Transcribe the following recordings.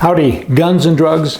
Howdy, guns and drugs.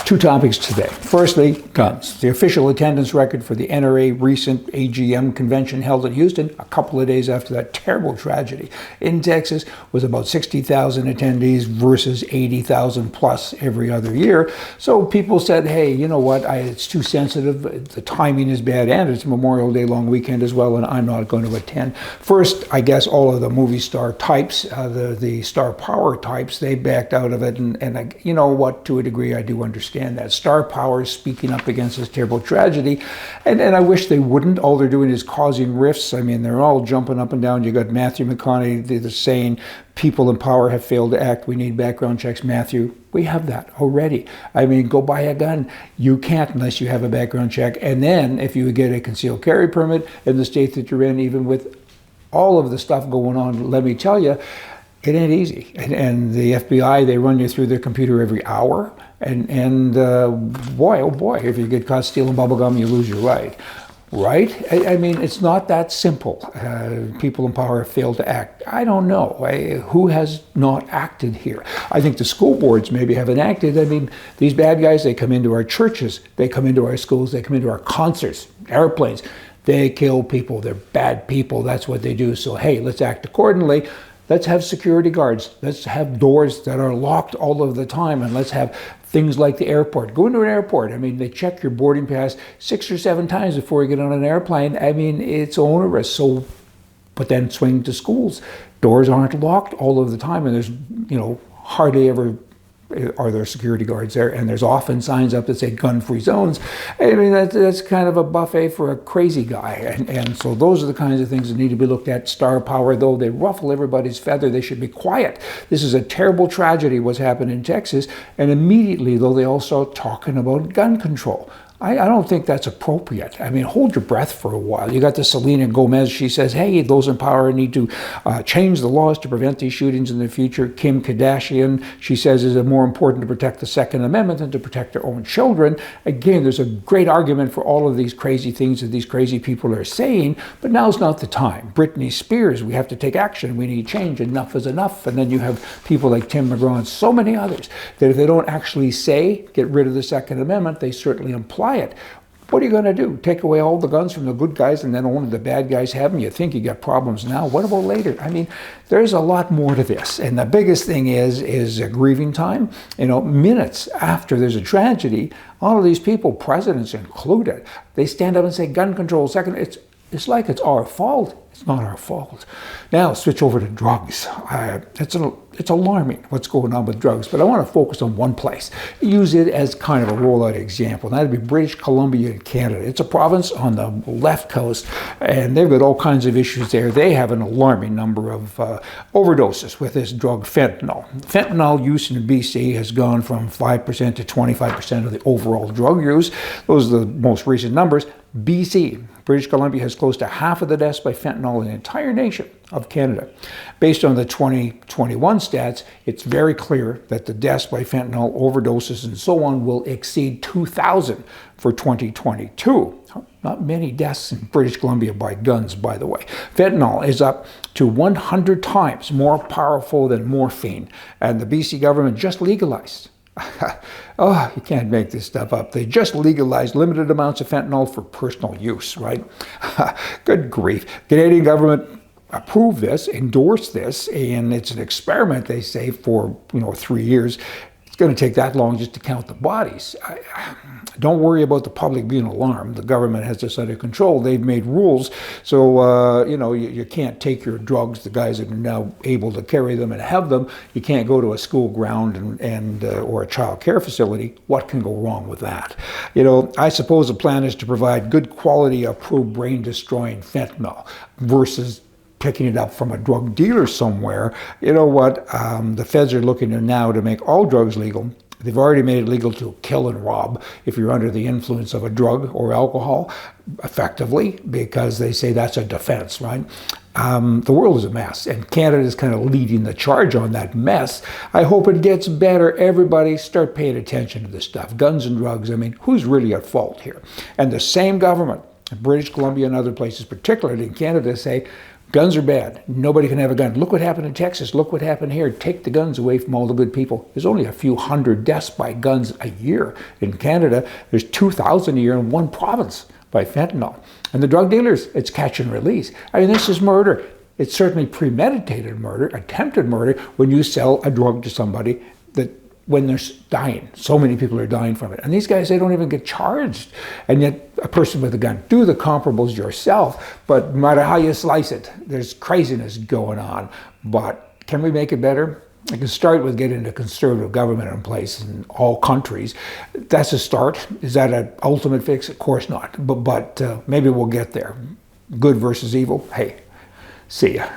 Two topics today. Firstly, guns. The official attendance record for the NRA recent AGM convention held in Houston a couple of days after that terrible tragedy in Texas was about 60,000 attendees versus 80,000 plus every other year. So people said, hey, you know what, it's too sensitive, the timing is bad, and it's Memorial Day long weekend as well, and I'm not going to attend. First, I guess all of the movie star types, the star power types, they backed out of it, and you know what, to a degree I do understand that star power is speaking up against this terrible tragedy, and I wish they wouldn't. All they're doing is causing rifts. I mean, they're all jumping up and down. You got Matthew McConaughey, they're saying people in power have failed to act. We need background checks. Matthew, we have that already. I mean, go buy a gun. You can't unless you have a background check. And then if you get a concealed carry permit in the state that you're in, even with all of the stuff going on, let me tell you, it ain't easy. And the FBI, they run you through their computer every hour. And boy, oh boy, if you get caught stealing bubblegum, you lose your right. Right? I mean, it's not that simple. People in power have failed to act. I don't know. Who has not acted here? I think the school boards maybe haven't acted. I mean, these bad guys, they come into our churches, they come into our schools, they come into our concerts, airplanes. They kill people. They're bad people. That's what they do. So, hey, let's act accordingly. Let's have security guards. Let's have doors that are locked all of the time. And let's have things like the airport. Go into an airport. I mean, they check your boarding pass 6 or 7 times before you get on an airplane. I mean, it's onerous. So, but then swing to schools. Doors aren't locked all of the time. And there's, hardly ever are there security guards there, and there's often signs up that say gun-free zones. I mean, that's kind of a buffet for a crazy guy, and so those are the kinds of things that need to be looked at. Star power, though, they ruffle everybody's feather. They should be quiet. This is a terrible tragedy, what's happened in Texas, and immediately, though, they all start talking about gun control. I don't think that's appropriate. I mean, hold your breath for a while. You got the Selena Gomez. She says, hey, those in power need to change the laws to prevent these shootings in the future. Kim Kardashian, she says, is it more important to protect the Second Amendment than to protect their own children? Again, there's a great argument for all of these crazy things that these crazy people are saying, but now's not the time. Britney Spears, we have to take action. We need change. Enough is enough. And then you have people like Tim McGraw and so many others that if they don't actually say, get rid of the Second Amendment, they certainly imply it. What are you going to do? Take away all the guns from the good guys and then only the bad guys have them? You think you got problems now. What about later? I mean, there's a lot more to this. And the biggest thing is a grieving time. Minutes after there's a tragedy, all of these people, presidents included, they stand up and say gun control. Second, it's like it's our fault. It's not our fault. Now, switch over to drugs. It's alarming what's going on with drugs, but I want to focus on one place. Use it as kind of a rollout example. That would be British Columbia in Canada. It's a province on the left coast, and they've got all kinds of issues there. They have an alarming number of overdoses with this drug fentanyl. Fentanyl use in BC has gone from 5% to 25% of the overall drug use. Those are the most recent numbers. BC, British Columbia, has close to half of the deaths by fentanyl in the entire nation of Canada. Based on the 2021 stats, it's very clear that the deaths by fentanyl, overdoses, and so on will exceed 2,000 for 2022. Not many deaths in British Columbia by guns, by the way. Fentanyl is up to 100 times more powerful than morphine, and the BC government just legalized. Oh, you can't make this stuff up. They just legalized limited amounts of fentanyl for personal use, right? Good grief. Canadian government approved this, endorsed this, and it's an experiment, they say, for 3 years. It's going to take that long just to count the bodies. Don't worry about the public being alarmed. The government has this under control. They've made rules, so you can't take your drugs. The guys that are now able to carry them and have them, you can't go to a school ground and or a child care facility. What can go wrong with that? I suppose the plan is to provide good quality, approved brain-destroying fentanyl versus picking it up from a drug dealer somewhere. You know what? The feds are looking now to make all drugs legal. They've already made it legal to kill and rob if you're under the influence of a drug or alcohol, effectively, because they say that's a defense, right? The world is a mess, and Canada is kind of leading the charge on that mess. I hope it gets better. Everybody start paying attention to this stuff. Guns and drugs, I mean, who's really at fault here? And the same government, British Columbia and other places, particularly in Canada, say, Guns are bad. Nobody can have a gun. Look what happened in Texas. Look what happened here. Take the guns away from all the good people. There's only a few hundred deaths by guns a year. In Canada, there's 2,000 a year in one province by fentanyl. And the drug dealers, it's catch and release. I mean, this is murder. It's certainly premeditated murder, attempted murder, when you sell a drug to somebody that when they're dying. So many people are dying from it. And these guys, they don't even get charged. And yet a person with a gun, do the comparables yourself. But no matter how you slice it, there's craziness going on. But can we make it better? I can start with getting a conservative government in place in all countries. That's a start. Is that an ultimate fix? Of course not. But maybe we'll get there. Good versus evil. Hey, see ya.